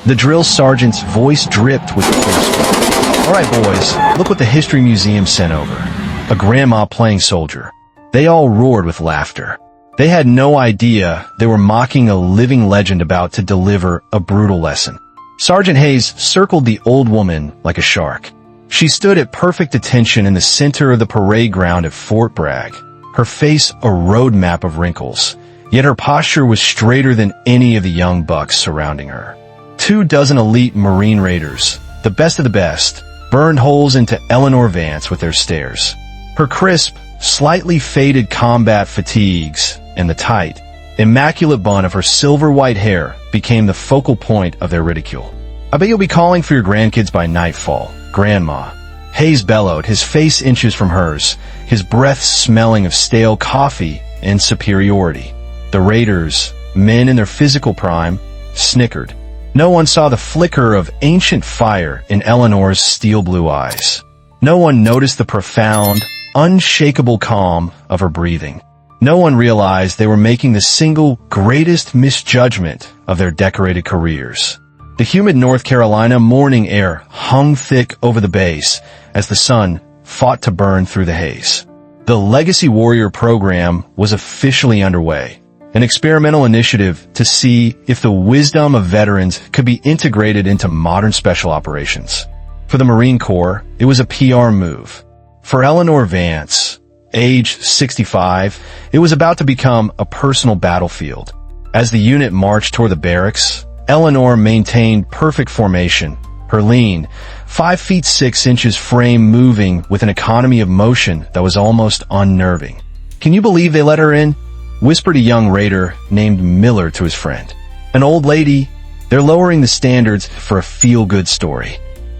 The drill sergeant's voice dripped with thirst. All right, boys, look what the History Museum sent over. A grandma playing soldier. They all roared with laughter. They had no idea they were mocking a living legend about to deliver a brutal lesson. Sergeant Hayes circled the old woman like a shark. She stood at perfect attention in the center of the parade ground at Fort Bragg, her face a roadmap of wrinkles, yet her posture was straighter than any of the young bucks surrounding her. 24 elite Marine Raiders, the best of the best, burned holes into Eleanor Vance with their stares. Her crisp, slightly faded combat fatigues and the tight, immaculate bun of her silver-white hair became the focal point of their ridicule. I bet you'll be calling for your grandkids by nightfall, Grandma. Hayes bellowed, his face inches from hers, his breath smelling of stale coffee and superiority. The Raiders, men in their physical prime, snickered. No one saw the flicker of ancient fire in Eleanor's steel-blue eyes. No one noticed the profound, unshakable calm of her breathing. No one realized they were making the single greatest misjudgment of their decorated careers. The humid North Carolina morning air hung thick over the base as the sun fought to burn through the haze. The Legacy Warrior program was officially underway, an experimental initiative to see if the wisdom of veterans could be integrated into modern special operations. For the Marine Corps, it was a PR move. For Eleanor Vance, age 65, it was about to become a personal battlefield. As the unit marched toward the barracks, Eleanor maintained perfect formation, her lean, 5 feet 6 inches frame moving with an economy of motion that was almost unnerving. "Can you believe they let her in?" whispered a young raider named Miller to his friend. "An old lady, they're lowering the standards for a feel-good story."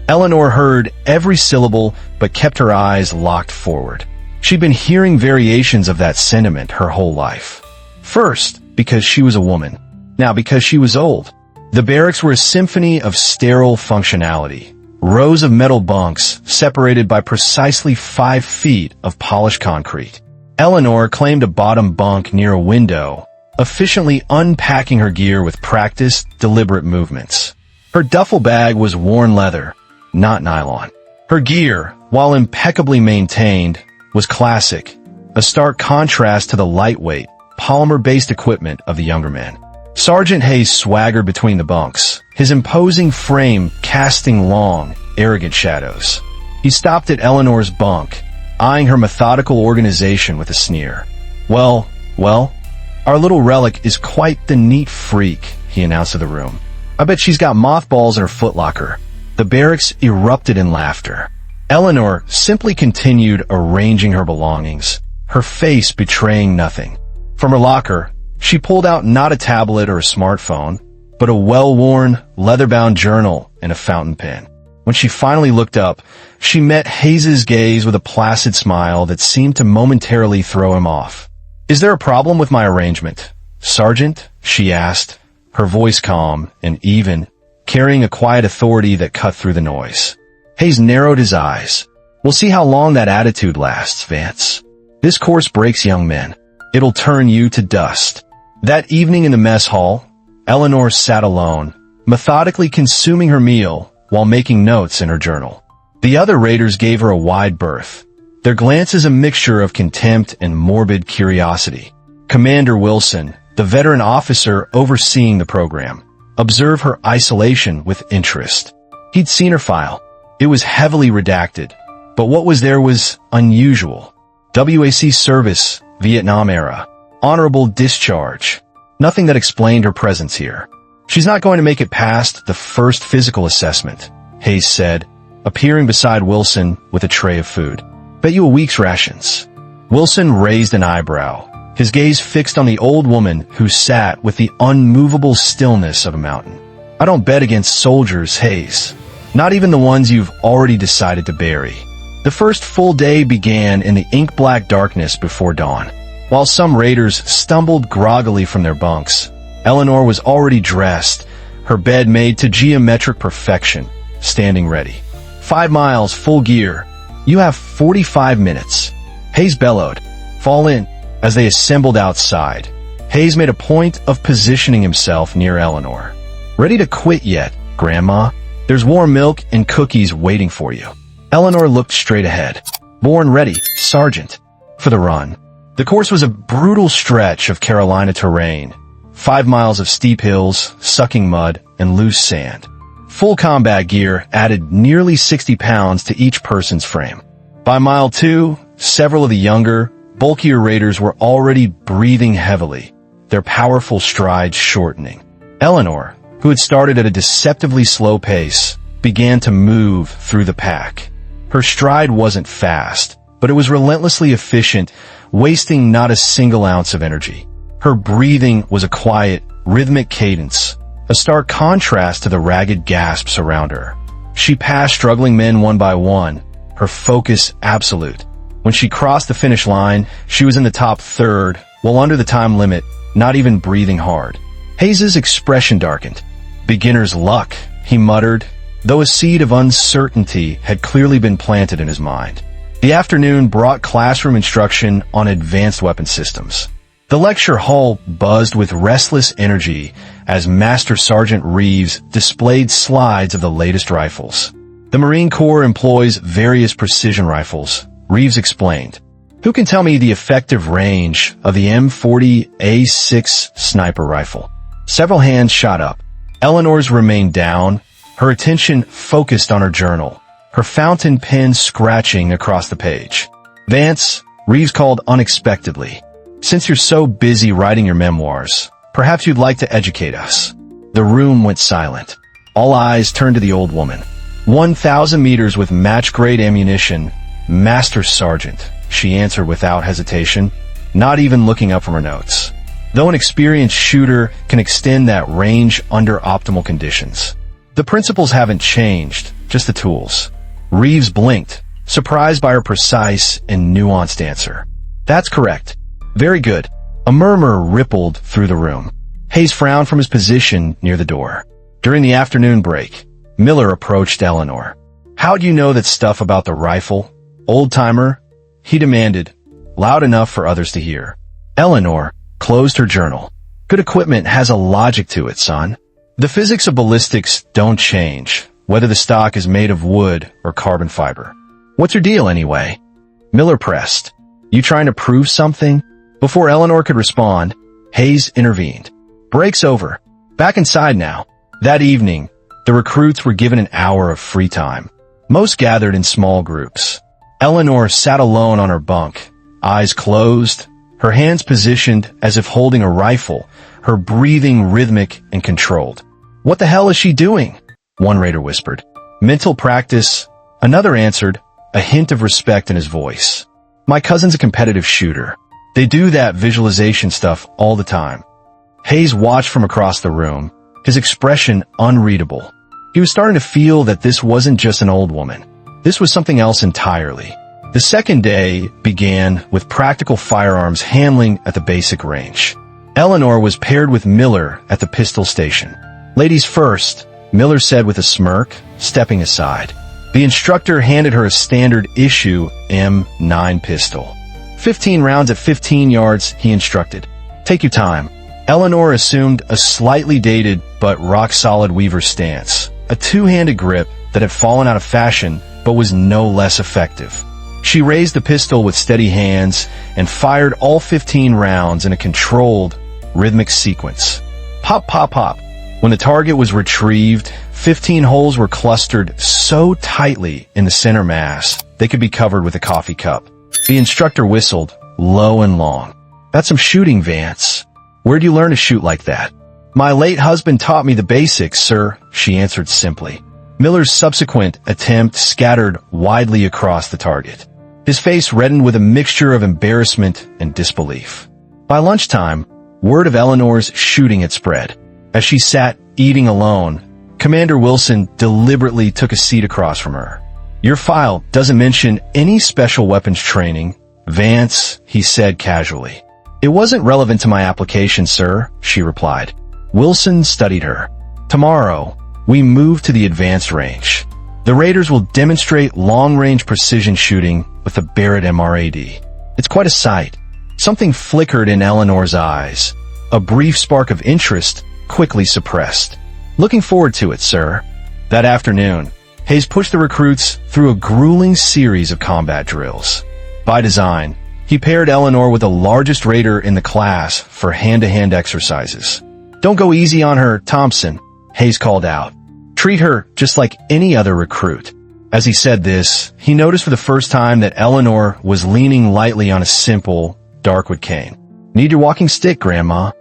Eleanor heard every syllable but kept her eyes locked forward. She'd been hearing variations of that sentiment her whole life. First, because she was a woman. Now because she was old. The barracks were a symphony of sterile functionality. Rows of metal bunks separated by precisely 5 feet of polished concrete. Eleanor claimed a bottom bunk near a window, efficiently unpacking her gear with practiced, deliberate movements. Her duffel bag was worn leather, not nylon. Her gear, while impeccably maintained, was classic, a stark contrast to the lightweight, polymer-based equipment of the younger men. Sergeant Hayes swaggered between the bunks, his imposing frame casting long, arrogant shadows. He stopped at Eleanor's bunk, eyeing her methodical organization with a sneer. Well, our little relic is quite the neat freak," he announced to the room. "I bet she's got mothballs in her footlocker." The barracks erupted in laughter. Eleanor simply continued arranging her belongings, her face betraying nothing. From her locker, she pulled out not a tablet or a smartphone, but a well-worn, leather-bound journal and a fountain pen. When she finally looked up, she met Hayes's gaze with a placid smile that seemed to momentarily throw him off. "Is there a problem with my arrangement, Sergeant?" she asked, her voice calm and even, carrying a quiet authority that cut through the noise. Hayes narrowed his eyes. "We'll see how long that attitude lasts, Vance. This course breaks young men. It'll turn you to dust." That evening in the mess hall, Eleanor sat alone, methodically consuming her meal while making notes in her journal. The other raiders gave her a wide berth, their glances a mixture of contempt and morbid curiosity. Commander Wilson, the veteran officer overseeing the program, observed her isolation with interest. He'd seen her file. It was heavily redacted, but what was there was unusual. WAC service, Vietnam era, honorable discharge. Nothing that explained her presence here. "She's not going to make it past the first physical assessment," Hayes said, appearing beside Wilson with a tray of food. "Bet you a week's rations." Wilson raised an eyebrow, his gaze fixed on the old woman who sat with the unmovable stillness of a mountain. "I don't bet against soldiers, Hayes. Not even the ones you've already decided to bury." The first full day began in the ink-black darkness before dawn. While some raiders stumbled groggily from their bunks, Eleanor was already dressed, her bed made to geometric perfection, standing ready. 5 miles, full gear. You have 45 minutes. Hayes bellowed. "Fall in." As they assembled outside, Hayes made a point of positioning himself near Eleanor. "Ready to quit yet?" Grandma, there's warm milk and cookies waiting for you. Eleanor looked straight ahead. Born ready, Sergeant. For the run. The course was a brutal stretch of Carolina terrain. 5 miles of steep hills, sucking mud, and loose sand. Full combat gear added nearly 60 pounds to each person's frame. By mile 2, several of the younger, bulkier raiders were already breathing heavily, their powerful strides shortening. Eleanor, who had started at a deceptively slow pace, began to move through the pack. Her stride wasn't fast, but it was relentlessly efficient, wasting not a single ounce of energy. Her breathing was a quiet, rhythmic cadence, a stark contrast to the ragged gasps around her. She passed struggling men one by one, her focus absolute. When she crossed the finish line, she was in the top third, while under the time limit, not even breathing hard. Hayes's expression darkened. Beginner's luck, he muttered, though a seed of uncertainty had clearly been planted in his mind. The afternoon brought classroom instruction on advanced weapon systems. The lecture hall buzzed with restless energy as Master Sergeant Reeves displayed slides of the latest rifles. The Marine Corps employs various precision rifles, Reeves explained. Who can tell me the effective range of the M40A6 sniper rifle? Several hands shot up. Eleanor's remained down, her attention focused on her journal, her fountain pen scratching across the page. Vance, Reeves called unexpectedly. Since you're so busy writing your memoirs, perhaps you'd like to educate us. The room went silent. All eyes turned to the old woman. 1,000 meters with match-grade ammunition, Master Sergeant, she answered without hesitation, not even looking up from her notes. Though an experienced shooter can extend that range under optimal conditions. The principles haven't changed, just the tools. Reeves blinked, surprised by her precise and nuanced answer. That's correct. Very good. A murmur rippled through the room. Hayes frowned from his position near the door. During the afternoon break, Miller approached Eleanor. How'd you know that stuff about the rifle? Old-timer? He demanded, loud enough for others to hear. Eleanor closed her journal. Good equipment has a logic to it, son. The physics of ballistics don't change, whether the stock is made of wood or carbon fiber. What's your deal, anyway? Miller pressed. You trying to prove something? Before Eleanor could respond, Hayes intervened. Break's over. Back inside now. That evening, the recruits were given an hour of free time. Most gathered in small groups. Eleanor sat alone on her bunk, eyes closed, her hands positioned as if holding a rifle, her breathing rhythmic and controlled. What the hell is she doing? One raider whispered. Mental practice. Another answered, a hint of respect in his voice. My cousin's a competitive shooter. They do that visualization stuff all the time. Hayes watched from across the room, his expression unreadable. He was starting to feel that this wasn't just an old woman. This was something else entirely. The second day began with practical firearms handling at the basic range. Eleanor was paired with Miller at the pistol station. Ladies first, Miller said with a smirk, stepping aside. The instructor handed her a standard issue M9 pistol. 15 rounds at 15 yards, he instructed. Take your time. Eleanor assumed a slightly dated but rock-solid Weaver stance, a two-handed grip that had fallen out of fashion but was no less effective. She raised the pistol with steady hands and fired all 15 rounds in a controlled, rhythmic sequence. Pop, pop, pop. When the target was retrieved, 15 holes were clustered so tightly in the center mass they could be covered with a coffee cup. The instructor whistled, low and long. That's some shooting, Vance. Where'd you learn to shoot like that? My late husband taught me the basics, sir, she answered simply. Miller's subsequent attempt scattered widely across the target. His face reddened with a mixture of embarrassment and disbelief. By lunchtime, word of Eleanor's shooting had spread. As she sat eating alone, Commander Wilson deliberately took a seat across from her. Your file doesn't mention any special weapons training, Vance, he said casually. It wasn't relevant to my application, sir, she replied. Wilson studied her. Tomorrow, we move to the advanced range. The raiders will demonstrate long-range precision shooting with the Barrett MRAD. It's quite a sight. Something flickered in Eleanor's eyes. A brief spark of interest quickly suppressed. Looking forward to it, sir. That afternoon, Hayes pushed the recruits through a grueling series of combat drills. By design, he paired Eleanor with the largest raider in the class for hand-to-hand exercises. "Don't go easy on her, Thompson," Hayes called out. "Treat her just like any other recruit." As he said this, he noticed for the first time that Eleanor was leaning lightly on a simple, darkwood cane. "Need your walking stick, Grandma."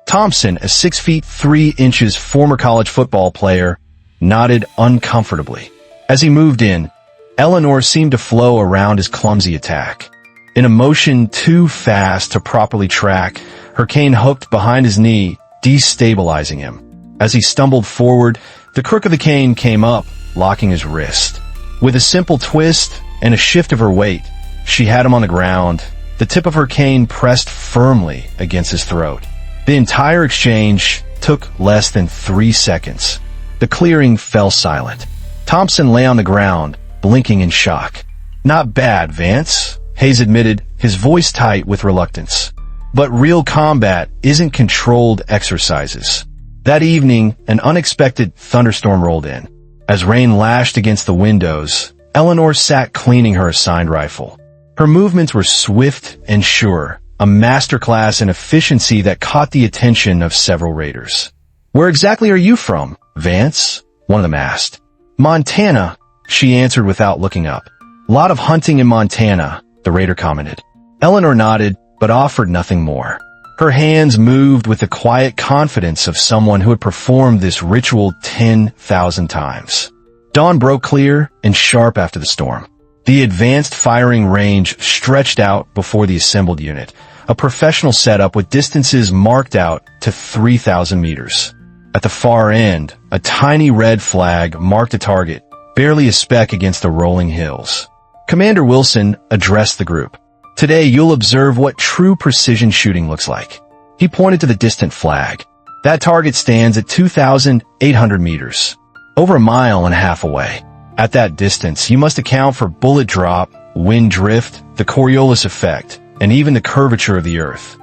Thompson, a 6 feet 3 inches former college football player, nodded uncomfortably. As he moved in, Eleanor seemed to flow around his clumsy attack. In a motion too fast to properly track, her cane hooked behind his knee, destabilizing him. As he stumbled forward, the crook of the cane came up, locking his wrist. With a simple twist and a shift of her weight, she had him on the ground, the tip of her cane pressed firmly against his throat. The entire exchange took less than 3 seconds. The clearing fell silent. Thompson lay on the ground, blinking in shock. "Not bad, Vance," Hayes admitted, his voice tight with reluctance. "But real combat isn't controlled exercises." That evening, an unexpected thunderstorm rolled in. As rain lashed against the windows, Eleanor sat cleaning her assigned rifle. Her movements were swift and sure, a masterclass in efficiency that caught the attention of several raiders. "Where exactly are you from, Vance?" one of them asked. "Montana," she answered without looking up. "Lot of hunting in Montana," the raider commented. Eleanor nodded, but offered nothing more. Her hands moved with the quiet confidence of someone who had performed this ritual 10,000 times. Dawn broke clear and sharp after the storm. The advanced firing range stretched out before the assembled unit, a professional setup with distances marked out to 3,000 meters. At the far end, a tiny red flag marked a target, barely a speck against the rolling hills. Commander Wilson addressed the group. "Today you'll observe what true precision shooting looks like." He pointed to the distant flag. "That target stands at 2,800 meters, over a mile and a half away. At that distance, you must account for bullet drop, wind drift, the Coriolis effect, and even the curvature of the earth."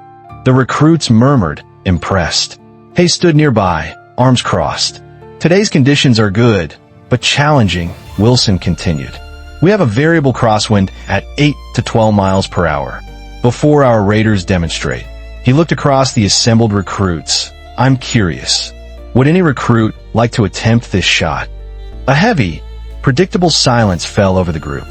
The recruits murmured, impressed. Hayes stood nearby, arms crossed. "Today's conditions are good, but challenging," Wilson continued. "We have a variable crosswind at 8 to 12 miles per hour. Before our raiders demonstrate." He looked across the assembled recruits. "I'm curious. Would any recruit like to attempt this shot?" A heavy, predictable silence fell over the group.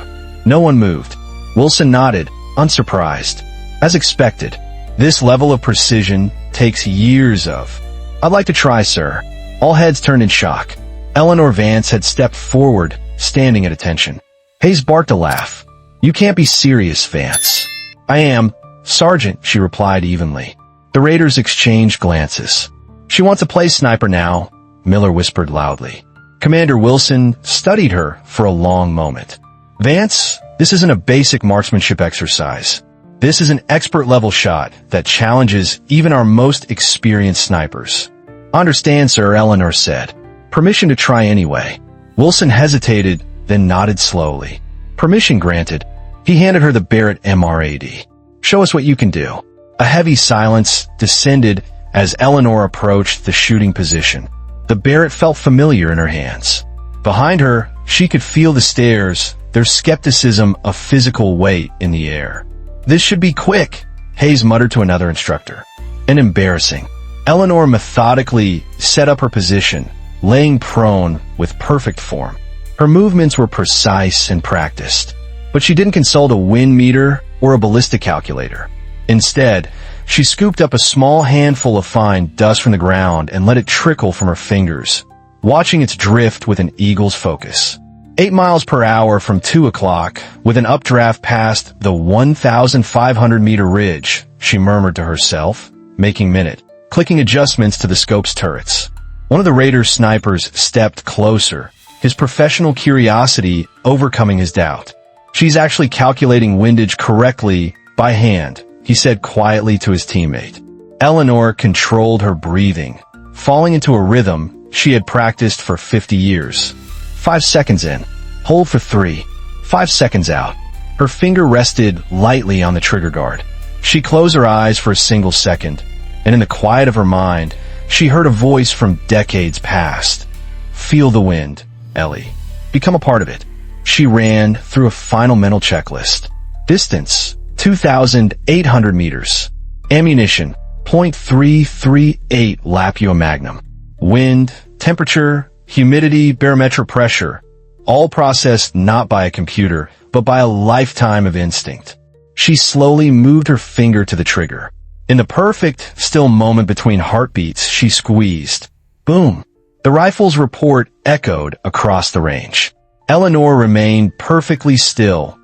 No one moved. Wilson nodded, unsurprised. As expected, this level of precision takes years of. "I'd like to try, sir." All heads turned in shock. Eleanor Vance had stepped forward, standing at attention. Hayes barked a laugh. "You can't be serious, Vance." "I am, Sergeant," she replied evenly. The raiders exchanged glances. "She wants a play sniper now," Miller whispered loudly. Commander Wilson studied her for a long moment. "Vance, this isn't a basic marksmanship exercise. This is an expert-level shot that challenges even our most experienced snipers." "Understand, sir," Eleanor said. "Permission to try anyway." Wilson hesitated, then nodded slowly. "Permission granted." He handed her the Barrett MRAD. "Show us what you can do." A heavy silence descended as Eleanor approached the shooting position. The Barrett felt familiar in her hands. Behind her, she could feel the stares, their skepticism of physical weight in the air. "This should be quick," Hayes muttered to another instructor. "And embarrassing." Eleanor methodically set up her position, laying prone with perfect form. Her movements were precise and practiced, but she didn't consult a wind meter or a ballistic calculator. Instead, she scooped up a small handful of fine dust from the ground and let it trickle from her fingers, watching its drift with an eagle's focus. 8 miles per hour from 2 o'clock, with an updraft past the 1,500-meter ridge, she murmured to herself, making minute, clicking adjustments to the scope's turrets. One of the Raiders' snipers stepped closer, his professional curiosity overcoming his doubt. "She's actually calculating windage correctly by hand," he said quietly to his teammate. Eleanor controlled her breathing, falling into a rhythm she had practiced for 50 years. 5 seconds in. Hold for 3. 5 seconds out. Her finger rested lightly on the trigger guard. She closed her eyes for a single second, and in the quiet of her mind, She heard a voice from decades past. Feel the wind, Ellie. Become a part of it. She ran through a final mental checklist. Distance, 2,800 meters. Ammunition, .338 Lapua Magnum. Wind, temperature, humidity, barometric pressure, all processed not by a computer, but by a lifetime of instinct. She slowly moved her finger to the trigger. In the perfect, still moment between heartbeats, she squeezed. Boom! The rifle's report echoed across the range. Eleanor remained perfectly still.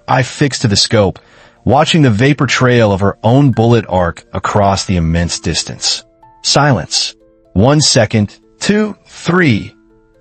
I fixed to the scope, watching the vapor trail of her own bullet arc across the immense distance. Silence. 1 second, 2, 3,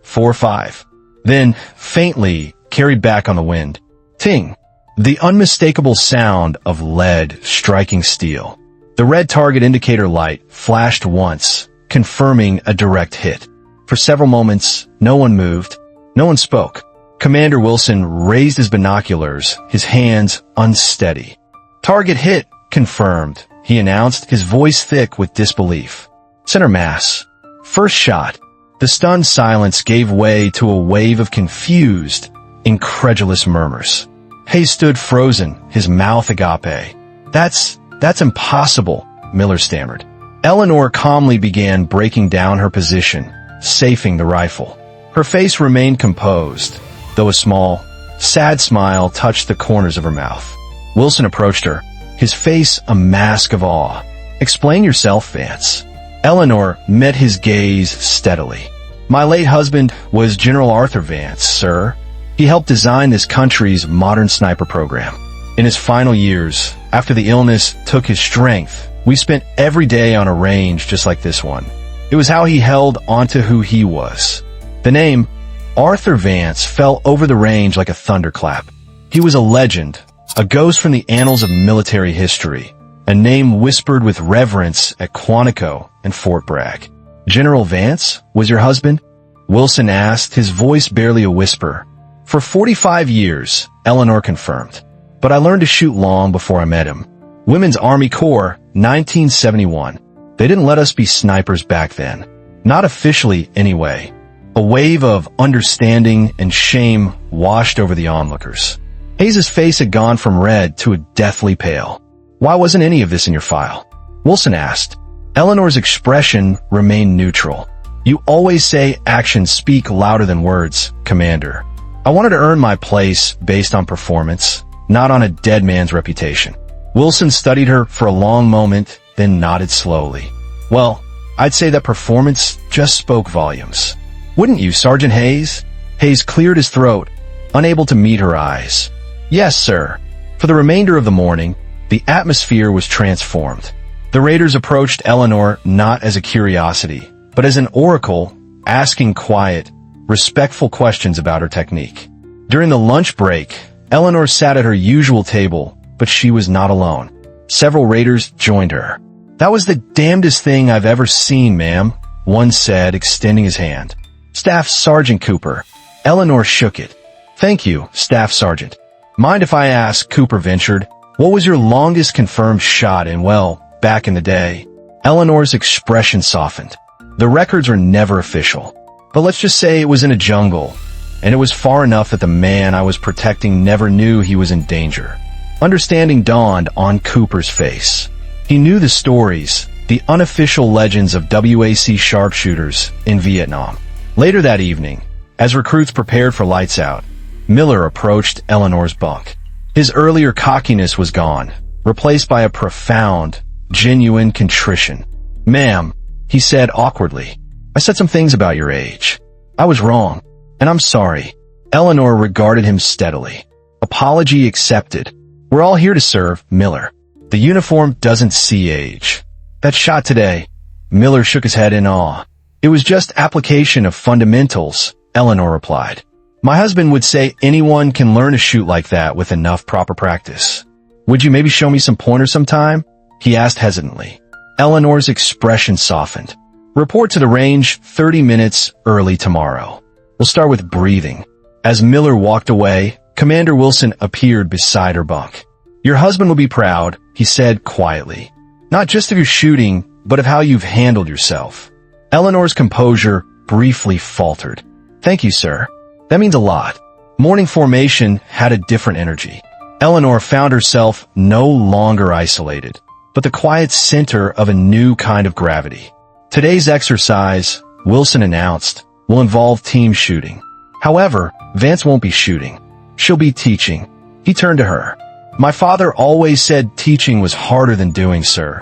4, 5. Then, faintly, carried back on the wind. Ting! The unmistakable sound of lead striking steel. The red target indicator light flashed once, confirming a direct hit. For several moments, no one moved. No one spoke. Commander Wilson raised his binoculars, his hands unsteady. Target hit, confirmed, he announced, his voice thick with disbelief. Center mass. First shot. The stunned silence gave way to a wave of confused, incredulous murmurs. Hayes stood frozen, his mouth agape. That's impossible, Miller stammered. Eleanor calmly began breaking down her position, safing the rifle. Her face remained composed, though a small, sad smile touched the corners of her mouth. Wilson approached her, his face a mask of awe. Explain yourself, Vance. Eleanor met his gaze steadily. My late husband was General Arthur Vance, sir. He helped design this country's modern sniper program. In his final years, after the illness took his strength, we spent every day on a range just like this one. It was how he held onto who he was. The name Arthur Vance fell over the range like a thunderclap. He was a legend, a ghost from the annals of military history, a name whispered with reverence at Quantico and Fort Bragg. General Vance was your husband? Wilson asked, his voice barely a whisper. For 45 years, Eleanor confirmed. But I learned to shoot long before I met him. Women's Army Corps, 1971. They didn't let us be snipers back then. Not officially, anyway. A wave of understanding and shame washed over the onlookers. Hayes' face had gone from red to a deathly pale. Why wasn't any of this in your file? Wilson asked. Eleanor's expression remained neutral. You always say actions speak louder than words, Commander. I wanted to earn my place based on performance, not on a dead man's reputation. Wilson studied her for a long moment, then nodded slowly. Well, I'd say that performance just spoke volumes. Wouldn't you, Sergeant Hayes? Hayes cleared his throat, unable to meet her eyes. Yes, sir. For the remainder of the morning, the atmosphere was transformed. The raiders approached Eleanor not as a curiosity, but as an oracle, asking quiet, respectful questions about her technique. During the lunch break, Eleanor sat at her usual table, but she was not alone. Several raiders joined her. That was the damnedest thing I've ever seen, ma'am, one said, extending his hand. Staff Sergeant Cooper. Eleanor shook it. Thank you, Staff Sergeant. Mind if I ask, Cooper ventured, what was your longest confirmed shot in, well, back in the day? Eleanor's expression softened. The records are never official. But let's just say it was in a jungle, and it was far enough that the man I was protecting never knew he was in danger. Understanding dawned on Cooper's face. He knew the stories, the unofficial legends of WAC sharpshooters in Vietnam. Later that evening, as recruits prepared for lights out, Miller approached Eleanor's bunk. His earlier cockiness was gone, replaced by a profound, genuine contrition. Ma'am, he said awkwardly, I said some things about your age. I was wrong, and I'm sorry. Eleanor regarded him steadily. Apology accepted. We're all here to serve, Miller. The uniform doesn't see age. That shot today, Miller shook his head in awe. It was just application of fundamentals, Eleanor replied. My husband would say anyone can learn to shoot like that with enough proper practice. Would you maybe show me some pointers sometime? He asked hesitantly. Eleanor's expression softened. Report to the range 30 minutes early tomorrow. We'll start with breathing. As Miller walked away, Commander Wilson appeared beside her bunk. Your husband will be proud, he said quietly. Not just of your shooting, but of how you've handled yourself." Eleanor's composure briefly faltered. "Thank you, sir. That means a lot." Morning formation had a different energy. Eleanor found herself no longer isolated, but the quiet center of a new kind of gravity. "Today's exercise," Wilson announced, "will involve team shooting. However, Vance won't be shooting. She'll be teaching." He turned to her. "My father always said teaching was harder than doing, sir,"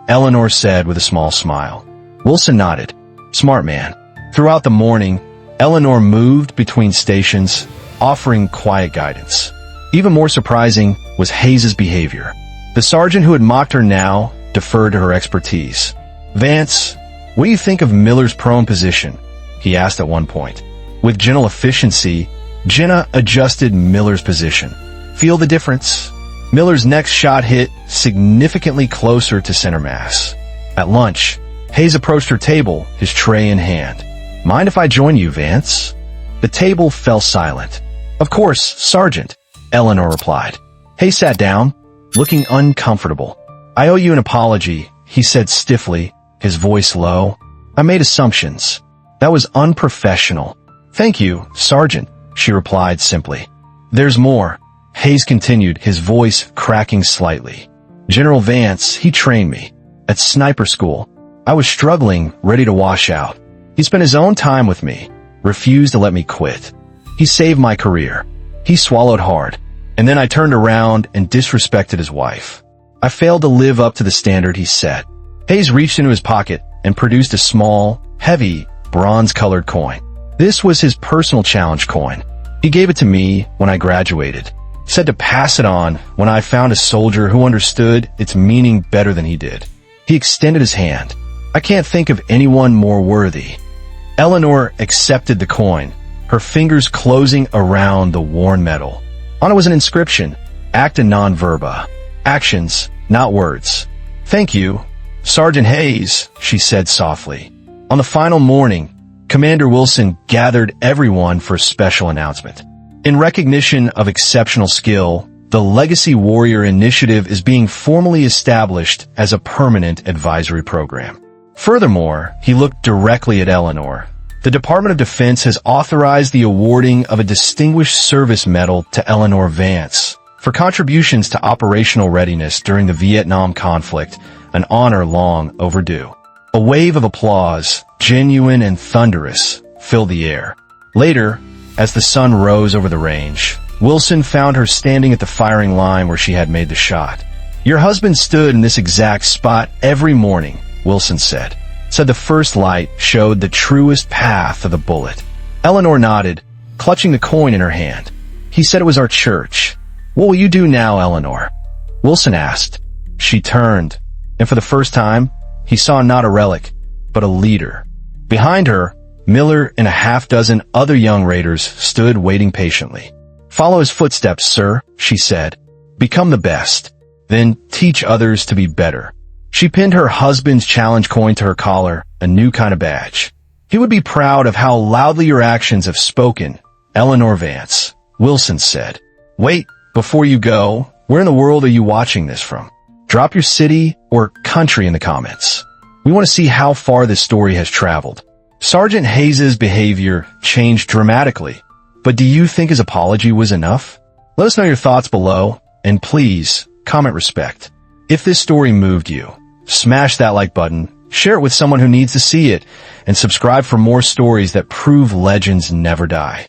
Eleanor said with a small smile. Wilson nodded. "Smart man." Throughout the morning, Eleanor moved between stations, offering quiet guidance. Even more surprising was Hayes's behavior. The sergeant who had mocked her now deferred to her expertise. "Vance, what do you think of Miller's prone position?" he asked at one point. With gentle efficiency, Jenna adjusted Miller's position. "Feel the difference?" Miller's next shot hit significantly closer to center mass. At lunch, Hayes approached her table, his tray in hand. "Mind if I join you, Vance?" The table fell silent. "Of course, Sergeant," Eleanor replied. Hayes sat down, looking uncomfortable. "I owe you an apology," he said stiffly, his voice low. "I made assumptions. That was unprofessional." "Thank you, Sergeant," she replied simply. "There's more," Hayes continued, his voice cracking slightly. "General Vance, he trained me. At sniper school. I was struggling, ready to wash out. He spent his own time with me, refused to let me quit. He saved my career. He swallowed hard. And then I turned around and disrespected his wife. I failed to live up to the standard he set." Hayes reached into his pocket and produced a small, heavy, bronze-colored coin. This was his personal challenge coin. He gave it to me when I graduated. Said to pass it on when I found a soldier who understood its meaning better than he did. He extended his hand. "I can't think of anyone more worthy." Eleanor accepted the coin, her fingers closing around the worn metal. On it was an inscription, "Acta non verba." Actions, not words. "Thank you, Sergeant Hayes," she said softly. On the final morning, Commander Wilson gathered everyone for a special announcement. In recognition of exceptional skill, the Legacy Warrior Initiative is being formally established as a permanent advisory program. Furthermore, he looked directly at Eleanor. The Department of Defense has authorized the awarding of a Distinguished Service Medal to Eleanor Vance for contributions to operational readiness during the Vietnam conflict, an honor long overdue. A wave of applause, genuine and thunderous, filled the air. Later, as the sun rose over the range, Wilson found her standing at the firing line where she had made the shot. "Your husband stood in this exact spot every morning," Wilson said the first light showed the truest path of the bullet. Eleanor nodded, clutching the coin in her hand. "He said it was our church. What will you do now, Eleanor?" Wilson asked. She turned, and for the first time, he saw not a relic, but a leader. Behind her, Miller and a half-dozen other young raiders stood waiting patiently. "Follow his footsteps, sir," she said. "Become the best. Then teach others to be better." She pinned her husband's challenge coin to her collar, a new kind of badge. "He would be proud of how loudly your actions have spoken, Eleanor Vance," Wilson said. "Wait, before you go, where in the world are you watching this from? Drop your city or country in the comments. We want to see how far this story has traveled." Sergeant Hayes's behavior changed dramatically, but do you think his apology was enough? Let us know your thoughts below, and please, comment respect. If this story moved you, smash that like button, share it with someone who needs to see it, and subscribe for more stories that prove legends never die.